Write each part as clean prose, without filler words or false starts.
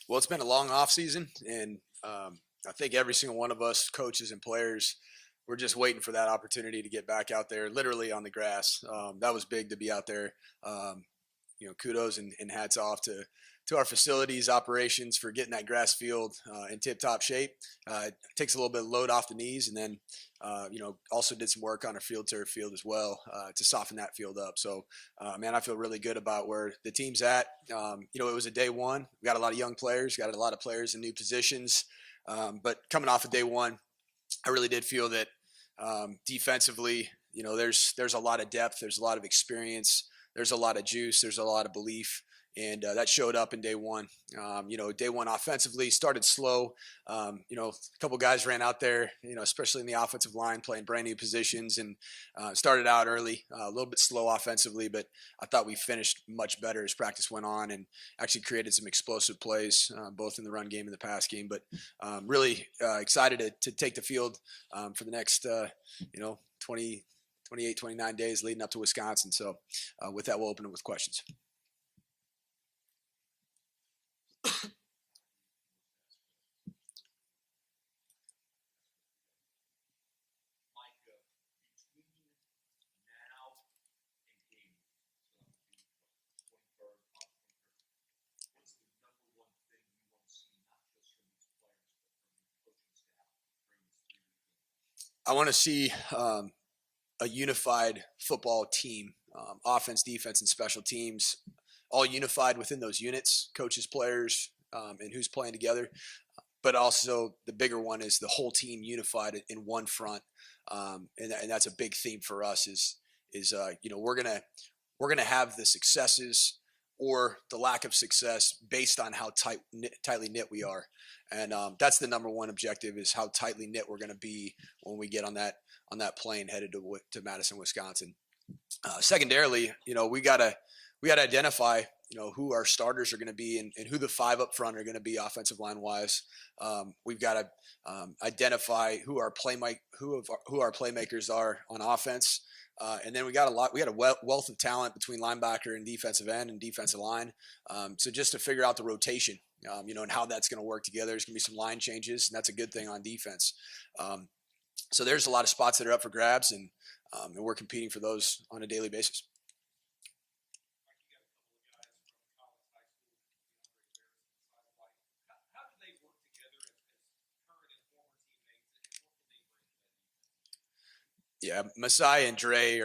Well, it's been a long off season, and I think every single one of us, coaches and players, we're just waiting for that opportunity to get back out there, literally on the grass. That was big to be out there. Kudos and hats off to our facilities operations for getting that grass field in tip-top shape. It takes a little bit of load off the knees, and then also did some work on our field turf field as well to soften that field up. So, man, I feel really good about where the team's at. It was a day one. We got a lot of young players, got a lot of players in new positions, but coming off of day one, I really did feel that defensively, there's a lot of depth, there's a lot of experience, there's a lot of juice, there's a lot of belief. And that showed up in day one. Day one offensively started slow. A couple guys ran out there, especially in the offensive line, playing brand new positions, and started out early, a little bit slow offensively, but I thought we finished much better as practice went on and actually created some explosive plays, both in the run game and the pass game. But really excited to take the field for the next, 28, 29 days leading up to Wisconsin. So with that, we'll open it with questions. I want to see a unified football team, offense, defense, and special teams, all unified within those units, coaches, players, and who's playing together. But also the bigger one is the whole team unified in one front, and that's a big theme for us. We're gonna have the successes or the lack of success based on how tightly knit we are, and that's the number one objective: is how tightly knit we're going to be when we get on that plane headed to Madison, Wisconsin. Secondarily, we gotta identify who our starters are going to be and who the five up front are going to be offensive line wise. We've got to identify who our playmakers are on offense. And then we had a wealth of talent between linebacker and defensive end and defensive line. So just to figure out the rotation, and how that's going to work together. There's going to be some line changes, and that's a good thing on defense. So there's a lot of spots that are up for grabs, and we're competing for those on a daily basis. Yeah, Masai and Dre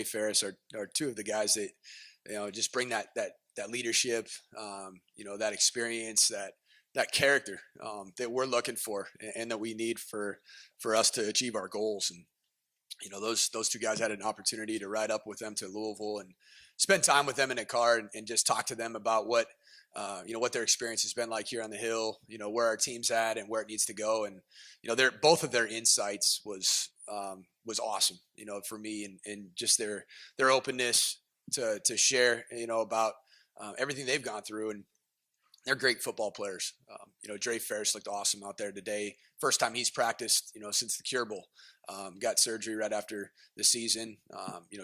Ferris are two of the guys that just bring that leadership, that experience, that character that we're looking for and that we need for us to achieve our goals. And those two guys had an opportunity to ride up with them to Louisville and spend time with them in a car and just talk to them about what their experience has been like here on the Hill, where our team's at and where it needs to go. And both of their insights was awesome, for me, and just their openness to share, about everything they've gone through. And they're great football players. Dre Ferris looked awesome out there today. First time he's practiced, since the Cure Bowl. Got surgery right after the season.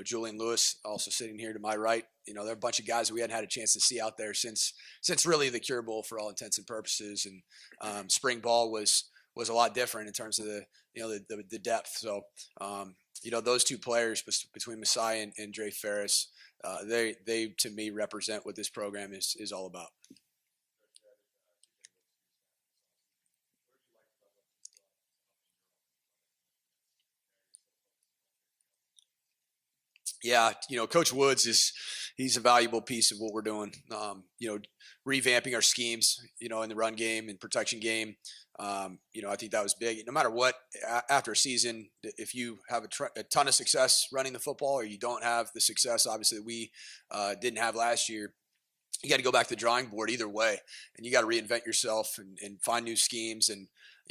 Julian Lewis also sitting here to my right. There are a bunch of guys that we hadn't had a chance to see out there since really the Cure Bowl for all intents and purposes. And spring ball was a lot different in terms of the depth. So, those two players between Masai and Dre Ferris, they to me represent what this program is all about. Yeah, Coach Woods he's a valuable piece of what we're doing. Revamping our schemes, in the run game and protection game. I think that was big. No matter what, after a season, if you have a ton of success running the football, or you don't have the success, obviously we didn't have last year, you got to go back to the drawing board either way, and you got to reinvent yourself and find new schemes. And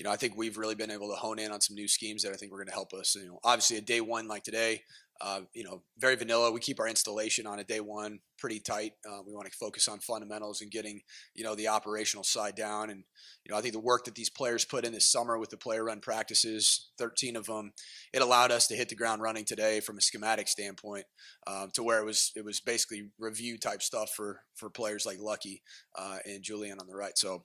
I think we've really been able to hone in on some new schemes that I think we're going to help us. Obviously a day one like today, very vanilla. We keep our installation on a day one pretty tight. We want to focus on fundamentals and getting, the operational side down. And, I think the work that these players put in this summer with the player run practices, 13 of them, it allowed us to hit the ground running today from a schematic standpoint, to where it was basically review type stuff for players like Lucky and Julian on the right. So,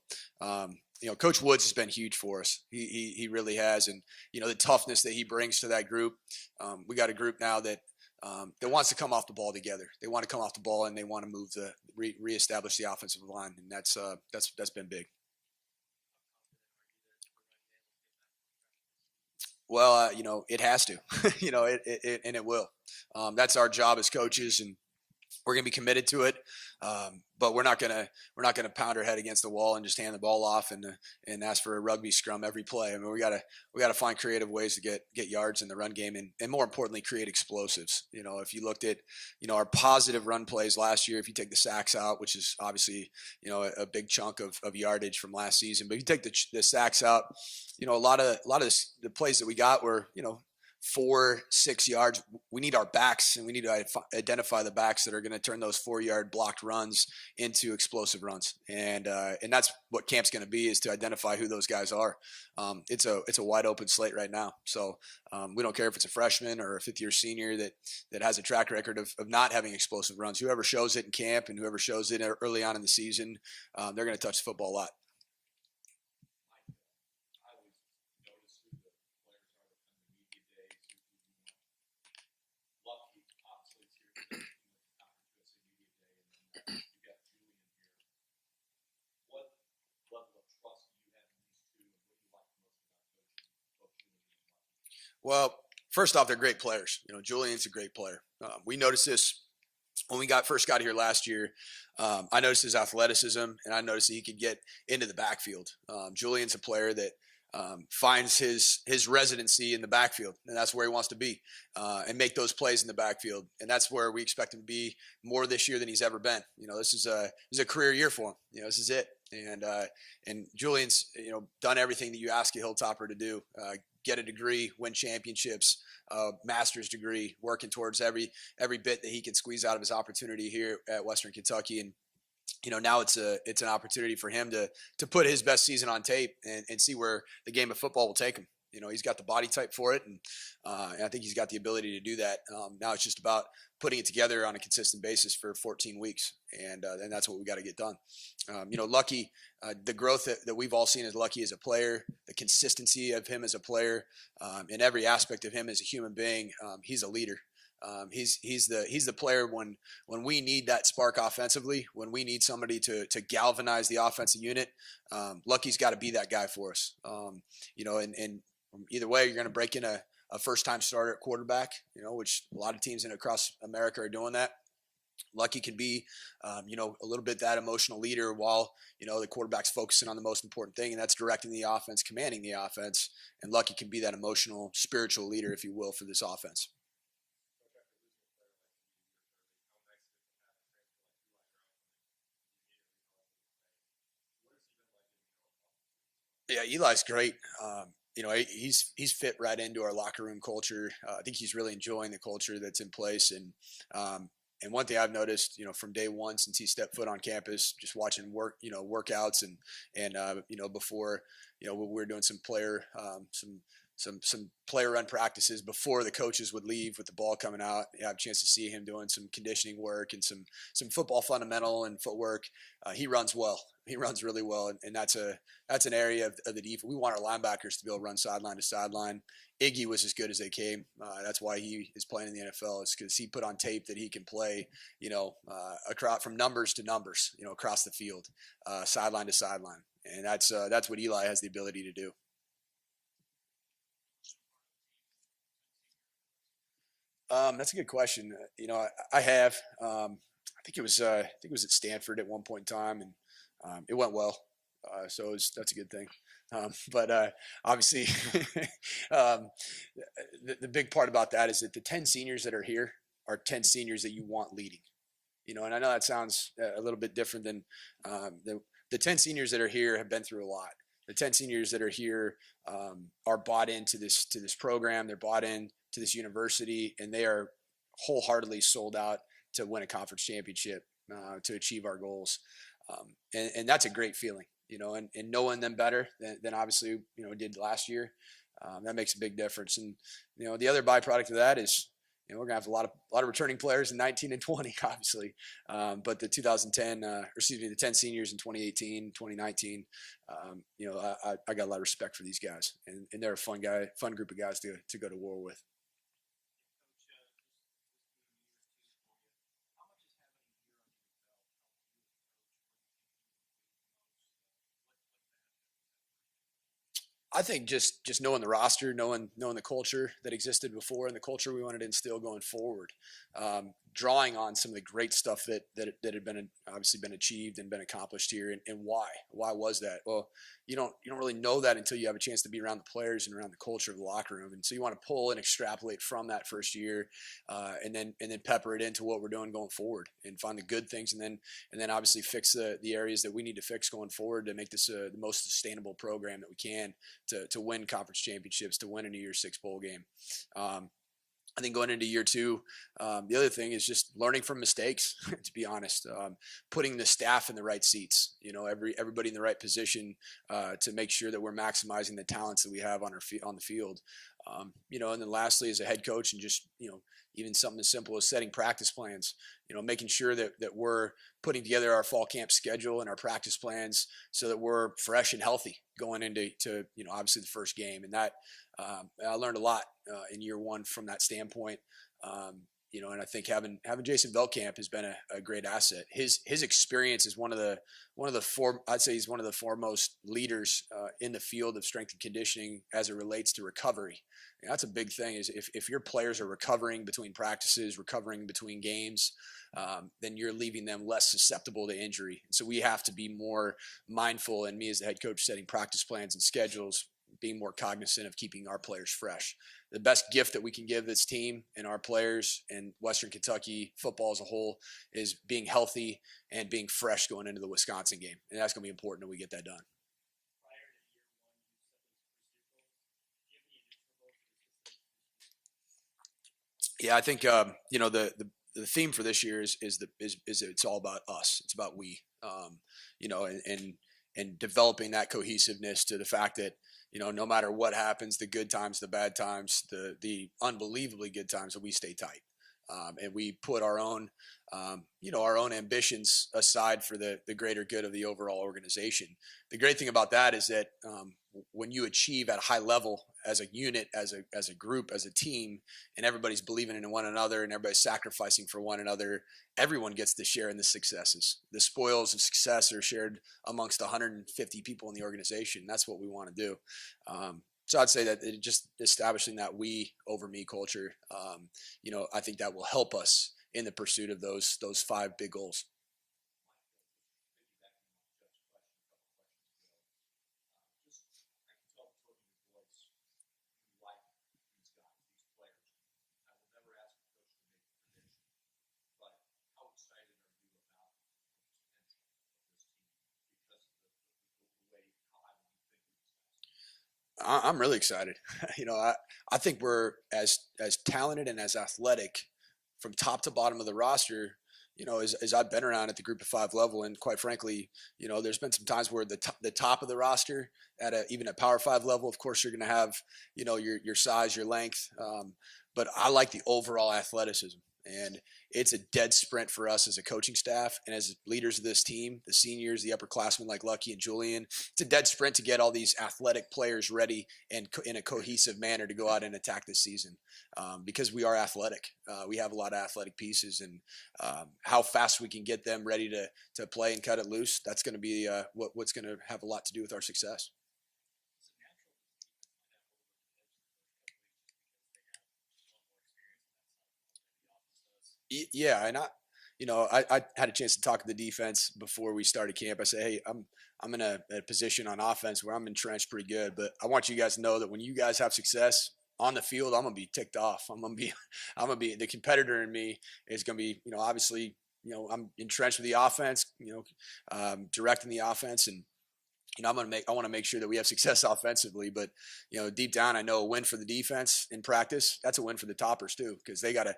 Coach Woods has been huge for us. He really has. And, the toughness that he brings to that group. We got a group now that wants to come off the ball together. They want to come off the ball and they want to move reestablish the offensive line. And that's been big. Well, it has to, and it will. That's our job as coaches, and we're going to be committed to it, but we're not going to pound our head against the wall and just hand the ball off and ask for a rugby scrum every play. I mean, we got to find creative ways to get yards in the run game and more importantly, create explosives. If you looked at our positive run plays last year, if you take the sacks out, which is obviously a big chunk of yardage from last season, but if you take the sacks out, a lot of the plays that we got were 4-6 yards. We need our backs, and we need to identify the backs that are going to turn those 4-yard blocked runs into explosive runs. And that's what camp's going to be, is to identify who those guys are. It's a wide open slate right now. So we don't care if it's a freshman or a fifth-year senior that has a track record of not having explosive runs. Whoever shows it in camp and whoever shows it early on in the season, they're going to touch the football a lot. Well, first off, they're great players. Julian's a great player. We noticed this when we first got here last year. I noticed his athleticism, and I noticed that he could get into the backfield. Julian's a player that finds his residency in the backfield, and that's where he wants to be, and make those plays in the backfield. And that's where we expect him to be more this year than he's ever been. This is a career year for him. This is it. And Julian's done everything that you ask a Hilltopper to do. Get a degree, win championships, master's degree, working towards every bit that he can squeeze out of his opportunity here at Western Kentucky. And now it's an opportunity for him to put his best season on tape and see where the game of football will take him. He's got the body type for it, and I think he's got the ability to do that. Now it's just about putting it together on a consistent basis for 14 weeks, and that's what we got to get done. Lucky, the growth that we've all seen as Lucky as a player, the consistency of him as a player, in every aspect of him as a human being, he's a leader. He's the player when we need that spark offensively, when we need somebody to galvanize the offensive unit. Lucky's got to be that guy for us. And either way, you're going to break in a first-time starter at quarterback, which a lot of teams across America are doing that. Lucky can be, a little bit that emotional leader while, the quarterback's focusing on the most important thing, and that's directing the offense, commanding the offense. And Lucky can be that emotional, spiritual leader, if you will, for this offense. Yeah, Eli's great. He's fit right into our locker room culture. I think he's really enjoying the culture that's in place. And one thing I've noticed, from day one since he stepped foot on campus, just watching workouts and before, we were doing some player run practices before the coaches would leave with the ball coming out. You have a chance to see him doing some conditioning work and some football fundamental and footwork. He runs well. He runs really well, and that's an area of the defense. We want our linebackers to be able to run sideline to sideline. Iggy was as good as they came. That's why he is playing in the NFL. It's because he put on tape that he can play, across from numbers to numbers, across the field, sideline to sideline, and that's what Eli has the ability to do. That's a good question. I have. I think it was at Stanford at one point in time, and it went well. So that's a good thing. But obviously, the big part about that is that the 10 seniors that are here are 10 seniors that you want leading. And I know that sounds a little bit different than the 10 seniors that are here have been through a lot. The 10 seniors that are here are bought into this program. They're bought in to this university, and they are wholeheartedly sold out to win a conference championship, to achieve our goals. And that's a great feeling, and knowing them better than obviously, did last year. That makes a big difference. And, the other byproduct of that is, we're gonna have a lot of returning players in 19 and 20, obviously. But the 2010, the 10 seniors in 2018, 2019, I got a lot of respect for these guys, and they're a fun group of guys to go to war with. I think just knowing the roster, knowing the culture that existed before, and the culture we wanted to instill going forward, drawing on some of the great stuff that had been obviously been achieved and been accomplished here, and why was that? Well, you don't really know that until you have a chance to be around the players and around the culture of the locker room, and so you want to pull and extrapolate from that first year, and then pepper it into what we're doing going forward, and find the good things, and then obviously fix the areas that we need to fix going forward to make this the most sustainable program that we can to win conference championships, to win a New Year's Six bowl game. I think going into year two, the other thing is just learning from mistakes. To be honest, putting the staff in the right seats. Everybody in the right position to make sure that we're maximizing the talents that we have on the field. And then lastly, as a head coach, and just even something as simple as setting practice plans. Making sure that we're putting together our fall camp schedule and our practice plans so that we're fresh and healthy going into obviously the first game. And that I learned a lot in year one from that standpoint. And I think having Jason Velkamp has been a great asset. His experience is I'd say he's one of the foremost leaders in the field of strength and conditioning as it relates to recovery. And that's a big thing. Is if your players are recovering between practices, recovering between games, then you're leaving them less susceptible to injury. And so we have to be more mindful, and me as the head coach setting practice plans and schedules, being more cognizant of keeping our players fresh. The best gift that we can give this team and our players and Western Kentucky football as a whole is being healthy and being fresh going into the Wisconsin game. And that's going to be important that we get that done. Yeah, I think the theme for this year is it's all about us. It's about we, and developing that cohesiveness to the fact that no matter what happens, the good times, the bad times, the unbelievably good times, that we stay tight. And we put our own ambitions aside for the greater good of the overall organization. The great thing about that is that when you achieve at a high level as a unit, as a group, as a team, and everybody's believing in one another and everybody's sacrificing for one another, everyone gets to share in the successes. The spoils of success are shared amongst 150 people in the organization. That's what we want to do. So I'd say that just establishing that we over me culture, I think that will help us in the pursuit of those 5 big goals. I'm really excited. I think we're as talented and as athletic from top to bottom of the roster. As I've been around at the Group of 5 level, and quite frankly, there's been some times where the top of the roster even at Power 5 level, of course, you're going to have your size, your length, but I like the overall athleticism. And it's a dead sprint for us as a coaching staff and as leaders of this team, the seniors, the upperclassmen like Lucky and Julian. It's a dead sprint to get all these athletic players ready and in a cohesive manner to go out and attack this season, because we are athletic. We have a lot of athletic pieces, and how fast we can get them ready to play and cut it loose, that's going to be what's going to have a lot to do with our success. Yeah, and I had a chance to talk to the defense before we started camp. I said, hey, I'm in a position on offense where I'm entrenched pretty good, but I want you guys to know that when you guys have success on the field, I'm gonna be ticked off. I'm gonna be the competitor in me is gonna be, obviously, I'm entrenched with the offense, directing the offense, and I want to make sure that we have success offensively, but deep down, I know a win for the defense in practice, that's a win for the toppers too, because they gotta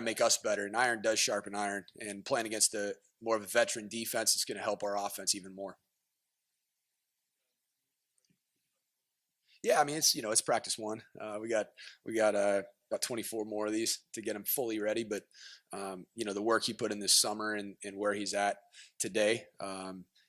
make us better. And iron does sharpen iron, and playing against a more of a veteran defense is going to help our offense even more. Yeah, I mean it's practice one. We got about 24 more of these to get him fully ready. But the work he put in this summer and where he's at today,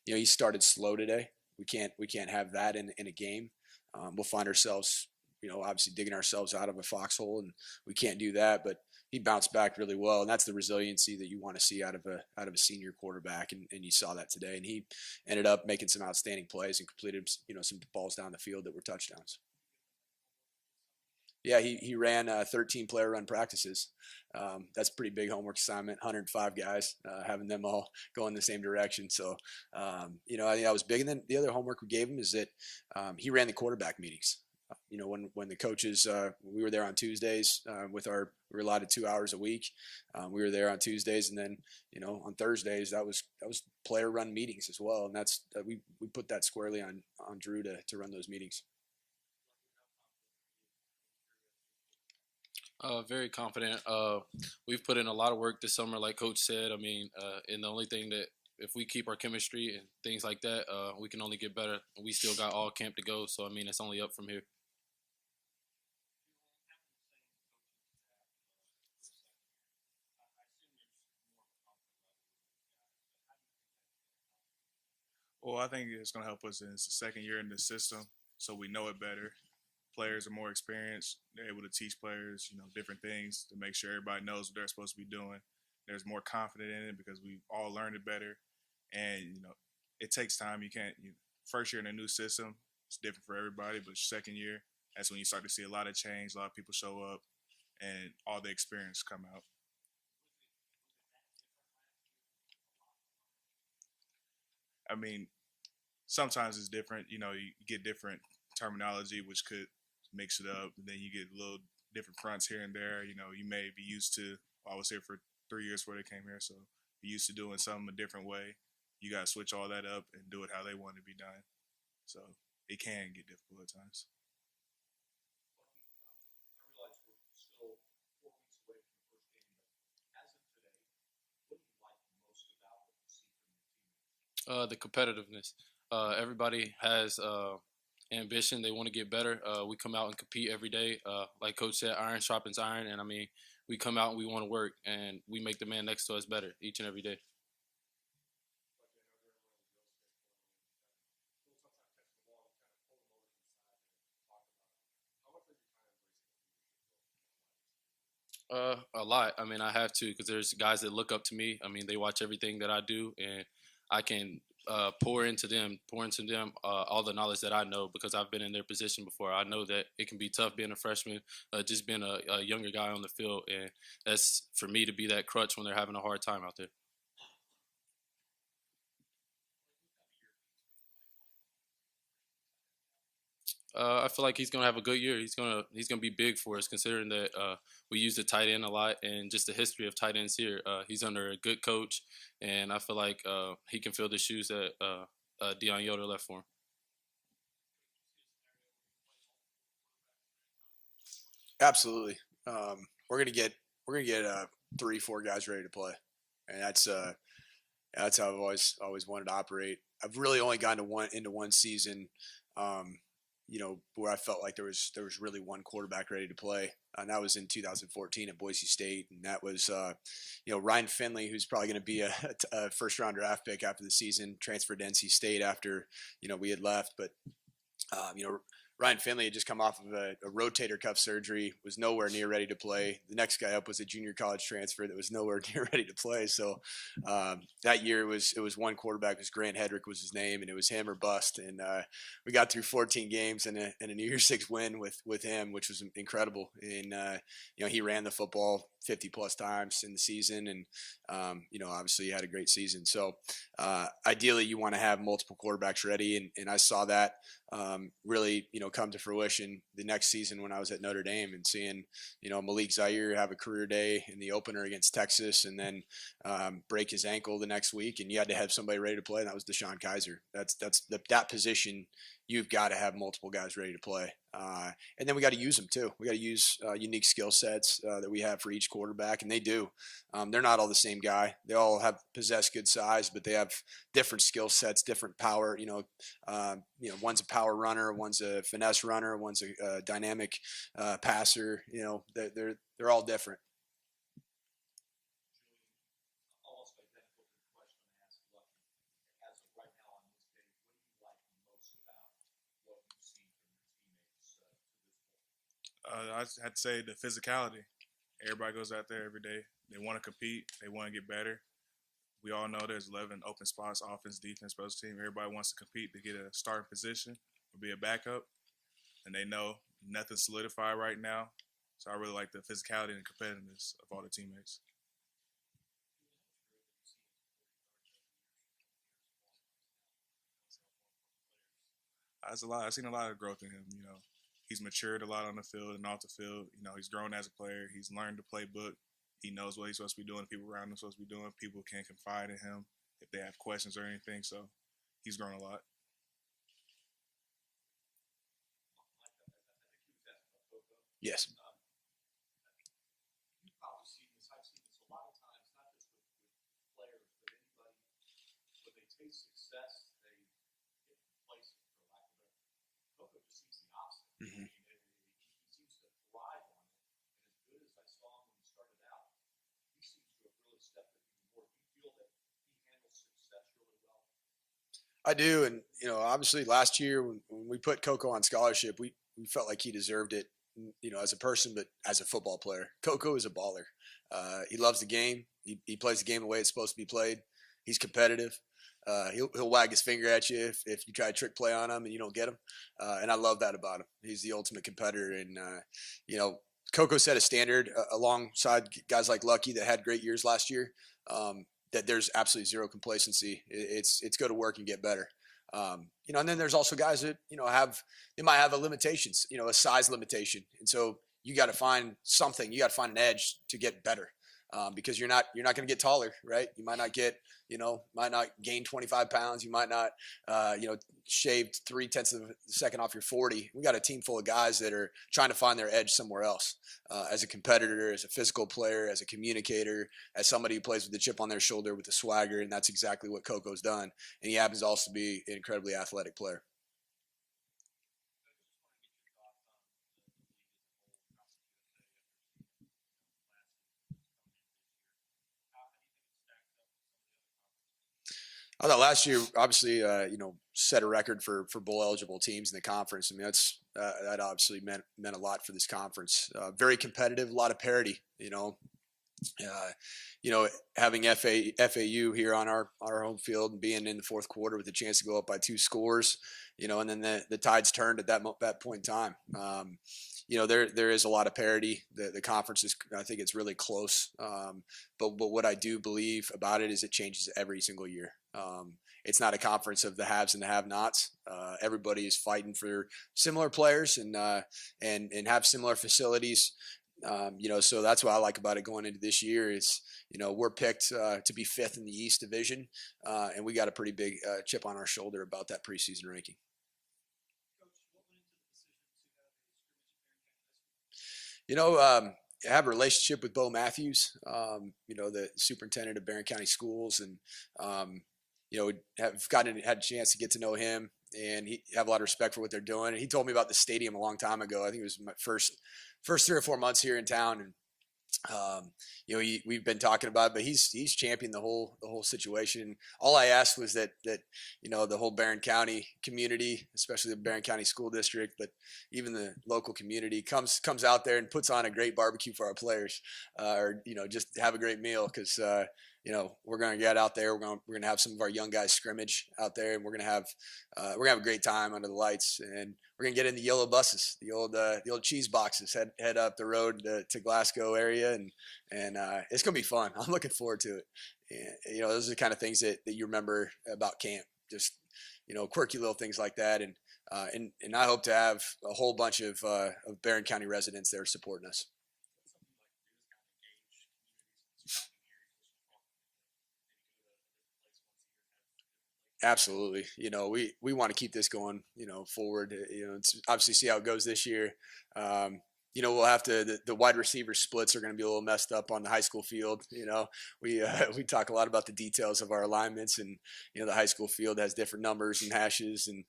he started slow today. We can't have that in a game. We'll find ourselves, obviously digging ourselves out of a foxhole, and we can't do that. But he bounced back really well, and that's the resiliency that you want to see out of a senior quarterback, and you saw that today. And he ended up making some outstanding plays and completed some balls down the field that were touchdowns. Yeah, he ran 13 player run practices. That's a pretty big homework assignment. 105 guys, having them all go in the same direction. So, I think that was big. And then the other homework we gave him is that he ran the quarterback meetings. When the coaches, we were there on Tuesdays we were allotted 2 hours a week. We were there on Tuesdays, and then on Thursdays that was player run meetings as well. And that's we put that squarely on Drew to run those meetings. Very confident. We've put in a lot of work this summer, like Coach said. I mean, and the only thing that if we keep our chemistry and things like that, we can only get better. We still got all camp to go, so I mean, it's only up from here. Well, I think it's going to help us in it's the second year in the system, so we know it better. Players are more experienced. They're able to teach players, different things to make sure everybody knows what they're supposed to be doing. There's more confidence in it because we've all learned it better. And, it takes time. You can't, first year in a new system, it's different for everybody, but second year, that's when you start to see a lot of change, a lot of people show up, and all the experience come out. I mean, sometimes it's different. You get different terminology, which could mix it up. And then you get a little different fronts here and there. You may be used to. I was here for 3 years before they came here, so you're used to doing something a different way. You got to switch all that up and do it how they want it to be done. So it can get difficult at times. The competitiveness. Everybody has ambition. They want to get better. We come out and compete every day. Like Coach said, iron sharpens iron, and I mean, we come out and we want to work, and we make the man next to us better each and every day. A lot. I mean, I have to because there's guys that look up to me. I mean, they watch everything that I do, and I can pour into them all the knowledge that I know because I've been in their position before. I know that it can be tough being a freshman, just being a younger guy on the field, and that's for me to be that crutch when they're having a hard time out there. I feel like he's gonna have a good year. He's gonna be big for us, considering that we use the tight end a lot, and just the history of tight ends here. He's under a good coach, and I feel like he can fill the shoes that Deion Yoder left for him. Absolutely. We're gonna get 3, 4 guys ready to play, and that's how I've always wanted to operate. I've really only gotten to one season, um, where I felt like there was really one quarterback ready to play, and that was in 2014 at Boise State, and that was Ryan Finley, who's probably going to be a first round draft pick after the season, transferred to NC State after we had left, but um, you know, Ryan Finley had just come off of a rotator cuff surgery, was nowhere near ready to play. The next guy up was a junior college transfer that was nowhere near ready to play. So that year it was one quarterback, it was Grant Hedrick was his name, and it was him or bust. And we got through 14 games and a New Year's Six win with him, which was incredible. And he ran the football 50 plus times in the season, and obviously he had a great season. So ideally, you want to have multiple quarterbacks ready, and I saw that really come to fruition the next season when I was at Notre Dame and seeing, Malik Zaire have a career day in the opener against Texas and then break his ankle the next week. And you had to have somebody ready to play. And that was Deshaun Kaiser. That position. You've got to have multiple guys ready to play. And then we got to use them too. We got to use unique skill sets that we have for each quarterback. And they do. They're not all the same guy. They all possess good size, but they have different skill sets, different power. One's a power runner, one's a finesse runner, one's a dynamic passer. They're all different. I'd say the physicality. Everybody goes out there every day. They want to compete. They want to get better. We all know there's 11 open spots, offense, defense, special team. Everybody wants to compete to get a starting position or be a backup. And they know nothing's solidified right now. So I really like the physicality and competitiveness of all the teammates. That's a lot. I've seen a lot of growth in him. He's matured a lot on the field and off the field. He's grown as a player. He's learned the playbook. He knows what he's supposed to be doing. People around him are supposed to be doing. People can confide in him if they have questions or anything. So he's grown a lot. Yes. You've probably seen this. I've seen this a lot of times, not just with players, but anybody. When they taste success, they get complacent, for lack of a better. Coco just seems the opposite. Mm-hmm. He seems to thrive on it. And as good as I saw him when he started out, he seems to have really stepped up even more. Do you feel that he handles success really well? I do. And, obviously last year when we put Coco on scholarship, we felt like he deserved it, as a person, but as a football player. Coco is a baller. He loves the game. He plays the game the way it's supposed to be played. He's competitive. He'll wag his finger at you if you try to trick play on him and you don't get him. And I love that about him. He's the ultimate competitor. And, Coco set a standard alongside guys like Lucky that had great years last year, that there's absolutely zero complacency. It's go to work and get better. And then there's also guys that, they might have a limitations, a size limitation. And so you got to find something, you got to find an edge to get better. Because you're not going to get taller, right? You might not gain 25 pounds. You might not, shaved 0.3 of a second off your 40. We got a team full of guys that are trying to find their edge somewhere else, as a competitor, as a physical player, as a communicator, as somebody who plays with the chip on their shoulder with the swagger. And that's exactly what Coco's done. And he happens to also be an incredibly athletic player. I thought last year, obviously, set a record for bowl eligible teams in the conference. I mean, that obviously meant a lot for this conference. Very competitive, a lot of parity. Having FAU here on our home field and being in the fourth quarter with a chance to go up by 2 scores, and then the tides turned at that point in time. There is a lot of parity. The conference is, I think it's really close. But what I do believe about it is it changes every single year. It's not a conference of the haves and the have-nots. Everybody is fighting for similar players and have similar facilities. So that's what I like about it going into this year is, we're picked to be 5th in the East Division, and we got a pretty big chip on our shoulder about that preseason ranking. I have a relationship with Bo Matthews, the superintendent of Barron County Schools, and had a chance to get to know him, and he have a lot of respect for what they're doing. And he told me about the stadium a long time ago. I think it was my first 3 or 4 months here in town, and we've been talking about it, but he's championed the whole situation. All I asked was that the whole Barron County community, especially the Barron County School District, but even the local community comes out there and puts on a great barbecue for our players, or just have a great meal, because we're going to get out there. We're going to have some of our young guys scrimmage out there, and we're going to have a great time under the lights. And we're going to get in the yellow buses, the old cheese boxes, head up the road to Glasgow area, and it's going to be fun. I'm looking forward to it. And, those are the kind of things that you remember about camp. Just quirky little things like that. And I hope to have a whole bunch of Barron County residents there supporting us. Absolutely. We want to keep this going, forward. It's obviously see how it goes this year. We'll have to, the wide receiver splits are going to be a little messed up on the high school field. We talk a lot about the details of our alignments, and, the high school field has different numbers and hashes, and,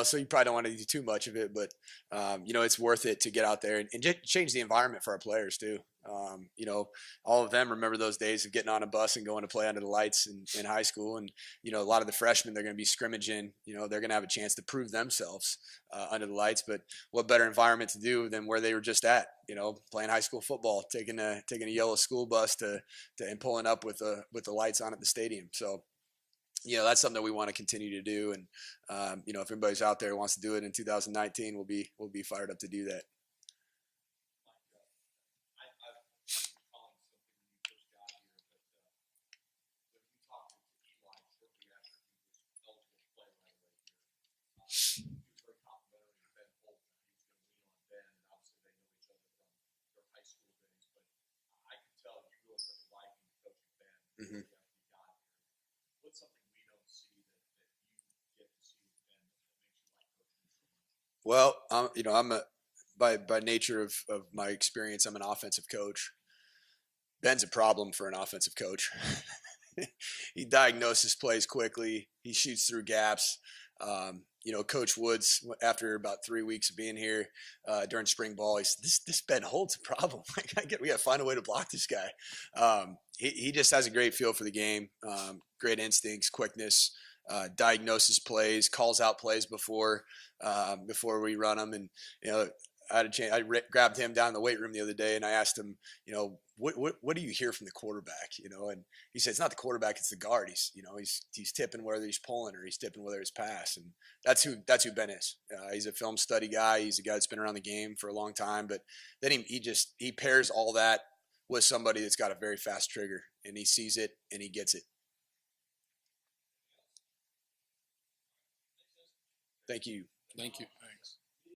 so you probably don't want to do too much of it, but, it's worth it to get out there and change the environment for our players too. All of them remember those days of getting on a bus and going to play under the lights in high school. And, a lot of the freshmen they're going to be scrimmaging, they're going to have a chance to prove themselves under the lights. But what better environment to do than where they were just at, playing high school football, taking a yellow school bus and pulling up with the lights on at the stadium. So, that's something that we want to continue to do. And, if anybody's out there who wants to do it in 2019, we'll be fired up to do that. Mm-hmm. What's something we don't see that you get to see with Ben that makes you like coaching so much? Well, I'm by nature of my experience, I'm an offensive coach. Ben's a problem for an offensive coach. He diagnoses plays quickly. He shoots through gaps. Coach Woods, after about 3 weeks of being here during spring ball, he said, this Ben Holt's a problem. We got to find a way to block this guy. He just has a great feel for the game, great instincts, quickness, diagnoses plays, calls out plays before we run them. And, I had a chance. Grabbed him down in the weight room the other day, and I asked him, what do you hear from the quarterback? And he said, it's not the quarterback, it's the guard. He's tipping whether he's pulling or he's tipping whether it's pass. And that's who Ben is. He's a film study guy. He's a guy that's been around the game for a long time, but then he pairs all that with somebody that's got a very fast trigger, and he sees it and he gets it. Thank you. Thank you.